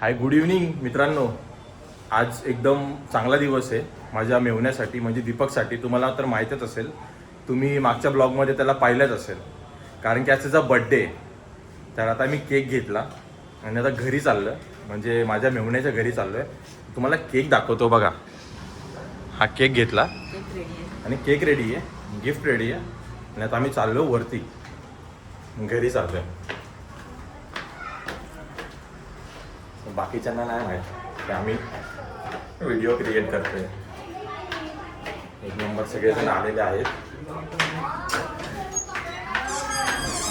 हाय, good evening मित्रांनो. आज एकदम चांगला दिवस आहे माझ्या मेवण्यासाठी, म्हणजे दीपकसाठी. तुम्हाला तर माहीतच असेल, तुम्ही मागच्या ब्लॉगमध्ये त्याला पाहिलंच असेल, कारण की आज त्याचा बड्डे. तर आता मी केक घेतला आणि आता घरी चाललं, म्हणजे माझ्या मेवण्याच्या घरी चाललो आहे. तुम्हाला केक दाखवतो बघा. हा केक घेतला आणि केक रेडी आहे, गिफ्ट रेडी आहे आणि आता आम्ही चाललो वरती, घरी चाललो आहे. बाकीच्यांना नाही माहीत की आम्ही व्हिडिओ क्रिएट करतोय. एक नंबर सगळेजण आलेले आहेत.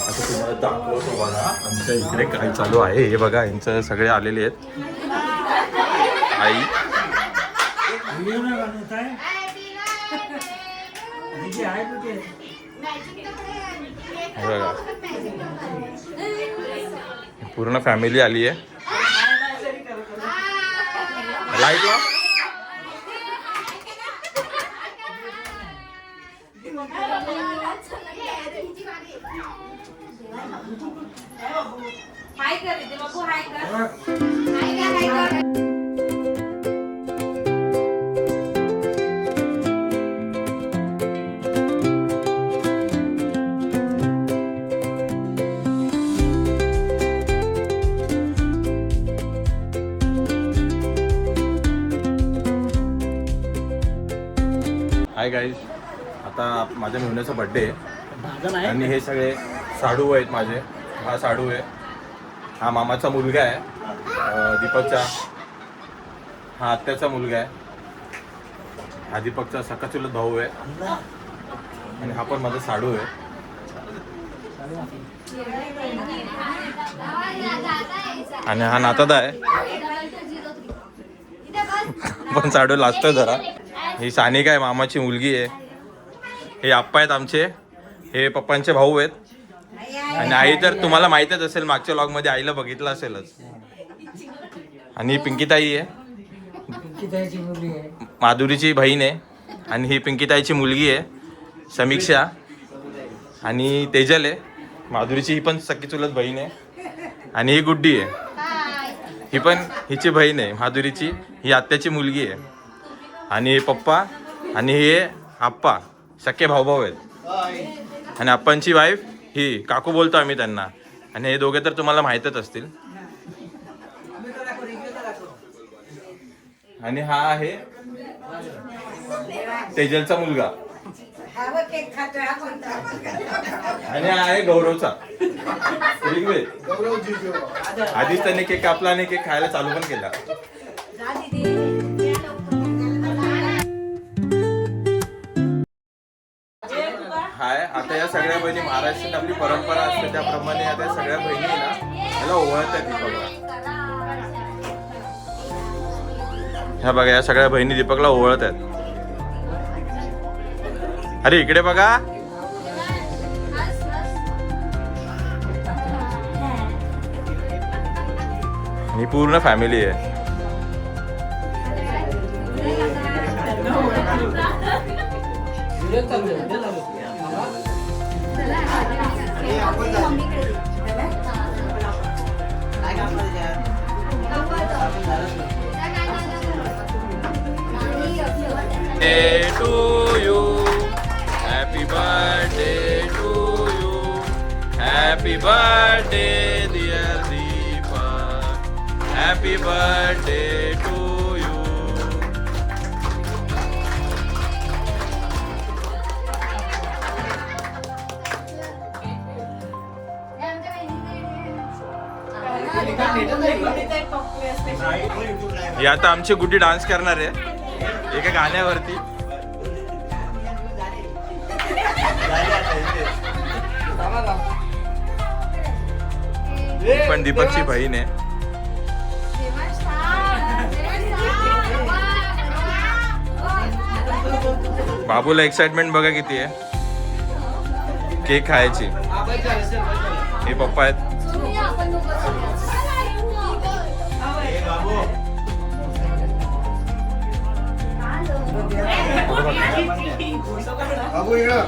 आता तुम्हाला दाखवतो बघा आमच्या इकडे काय चालू आहे. हे बघा, यांचं सगळे आलेले आहेत. आई बघा, पूर्ण फॅमिली आली आहे. लाईट लाव. हाय कर दे बाबू, हाय कर. हाय कर. हाय गाईज, आता माझ्या मेवण्याचा बड्डे आहे आणि हे सगळे साडू आहेत माझे. हा साडू आहे, हा मामाचा मुलगा आहे दीपकचा, हा आत्याचा मुलगा आहे, हा दीपकचा सखा चुलत भाऊ आहे आणि हा पण माझा साडू आहे. आणि हा नातादा आहे, पण साडू लाजतोय जरा. ही सानिका आहे, मामाची मुलगी आहे. हे आप्पा आहेत आमचे, हे पप्पांचे भाऊ आहेत. आणि आई तर तुम्हाला माहीतच असेल, मागच्या व्लॉगमध्ये आईला बघितलं असेलच. आणि ही पिंकीताई आहे, माधुरीची बहीण आहे. आणि ही पिंकीताईची मुलगी आहे समीक्षा. आणि तेजल आहे, माधुरीची ही पण सख्खी चुलत बहीण आहे. आणि ही गुड्डी आहे, ही पण हिची बहीण आहे माधुरीची, ही आत्याची मुलगी आहे. आणि हे पप्पा आणि हे आप्पा सख्खे भाऊ आहेत. आणि आप्पांची वाईफ ही काकू बोलतो आम्ही त्यांना. आणि हे दोघे तर तुम्हाला माहीतच असतील. आणि हा आहे तेजलचा मुलगा आणि हा आहे गौरवचा ऋग्वेद. आधीच त्याने केक कापला आणि केक खायला चालू पण केला. हाय, आता या सगळ्या बहिणी, महाराष्ट्रात आपली परंपरा असते त्याप्रमाणे आता या सगळ्या बहिणी ना याला ओवाळतात दीपकला. ह्या बघा, या सगळ्या बहिणी दीपकला ओवाळत आहेत. अरे इकडे बघा, ही पूर्ण फॅमिली आहे. Birthday to you, happy birthday to you, happy birthday dear Deepak, happy birthday to you. ही आता आमची गुड्डी डान्स करणार आहे एका गाण्यावरती. पण दीपकची बहीण आहे. बाबूला एक्साइटमेंट बघा किती आहे केक खायची. हे पप्पा आहेत. बाबू इकडं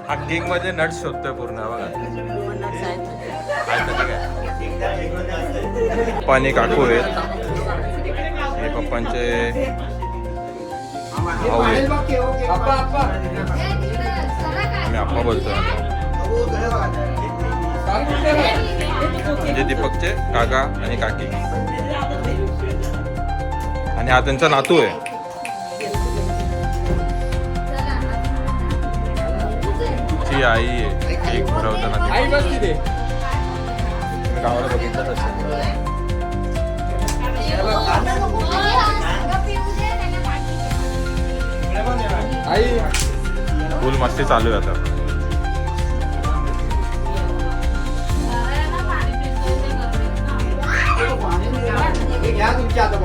हा केक मध्ये नट शोधतोय पूर्ण बघा. पप्पा आणि काकू आहेत. हे पप्पांचे भाऊ आहेत. मी आप्पा बोलतोय. म्हणजे दीपकचे काका आणि काकी. आणि हा त्यांचा नातू आहे. ती आई आहे. केक भरवताना गावाला बघितलं असेल. फुल मस्ती चालू आहे आता.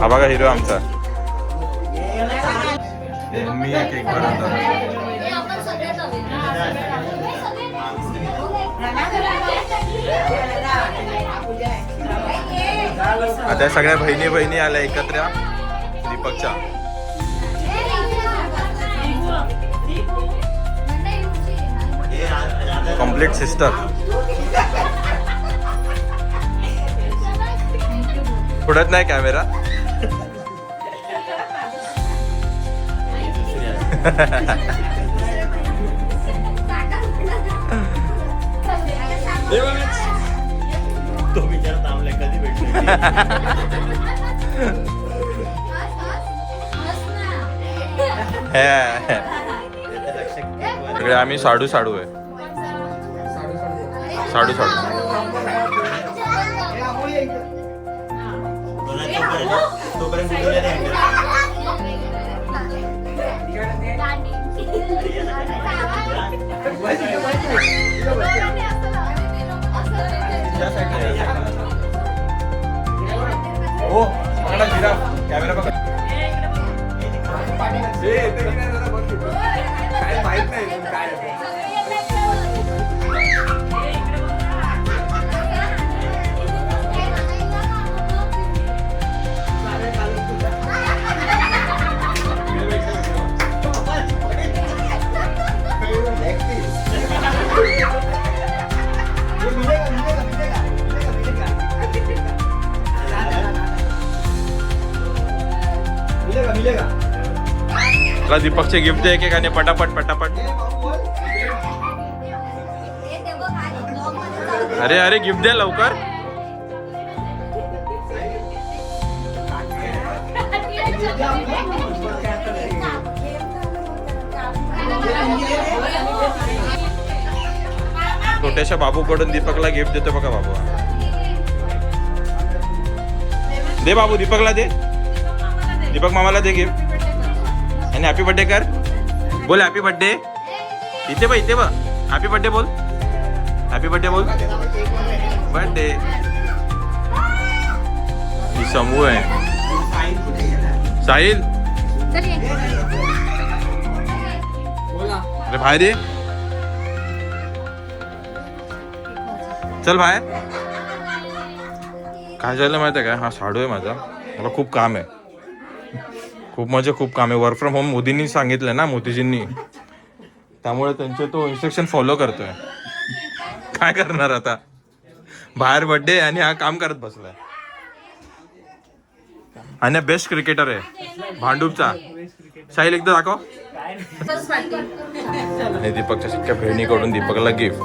हा बघा हिरो आमचा. मम्मी केक बनवतात. आता सगळ्या बहिणी बहिणी आल्या एकत्र दीपकच्या. Complete sister. पुढत नाही कॅमेरा. तो बिचारा थांबलाय कधी भेटतो. सगळे आम्ही साडू साडू आहे. साडू साडू. तोपर्यंत व्हिडिओला नाही हो कॅमेरा बघा. काय माहित नाही काय. मला दीपकचे गिफ्ट दे एकेकाने पटापट पटापट. अरे अरे गिफ्ट द्या लवकर. छोट्याशा बाबूकडून दीपकला गिफ्ट देतो बघा बाबू. दे बाबू दीपकला दे. दीपक मामाला दे गिफ्ट. आणि हॅपी बर्थडे कर. बोल हॅपी बर्थडे. इथे बघ इथे बघ. हॅपी बर्थडे बोल. हॅपी बर्थडे बोल. बर्थडे. ही समूह आहे. साहिल अरे बाहेर ये. चल बाहेर. काय झालं माहिती आहे का. हा साडू आहे माझा. मला खूप काम आहे. खूप म्हणजे खूप काम आहे. वर्क फ्रॉम होम मोदींनी सांगितलं ना मोदीजींनी. त्यामुळे त्यांचे तो इन्स्ट्रक्शन फॉलो करतोय. काय करणार आता. बाहेर बर्थडे आणि हा काम करत बसलाय. आणि बेस्ट क्रिकेटर आहे भांडूपचा. साहिल एकदा दाखव. आणि दीपकच्या सख्या बहिणीकडून दीपकला गिफ्ट.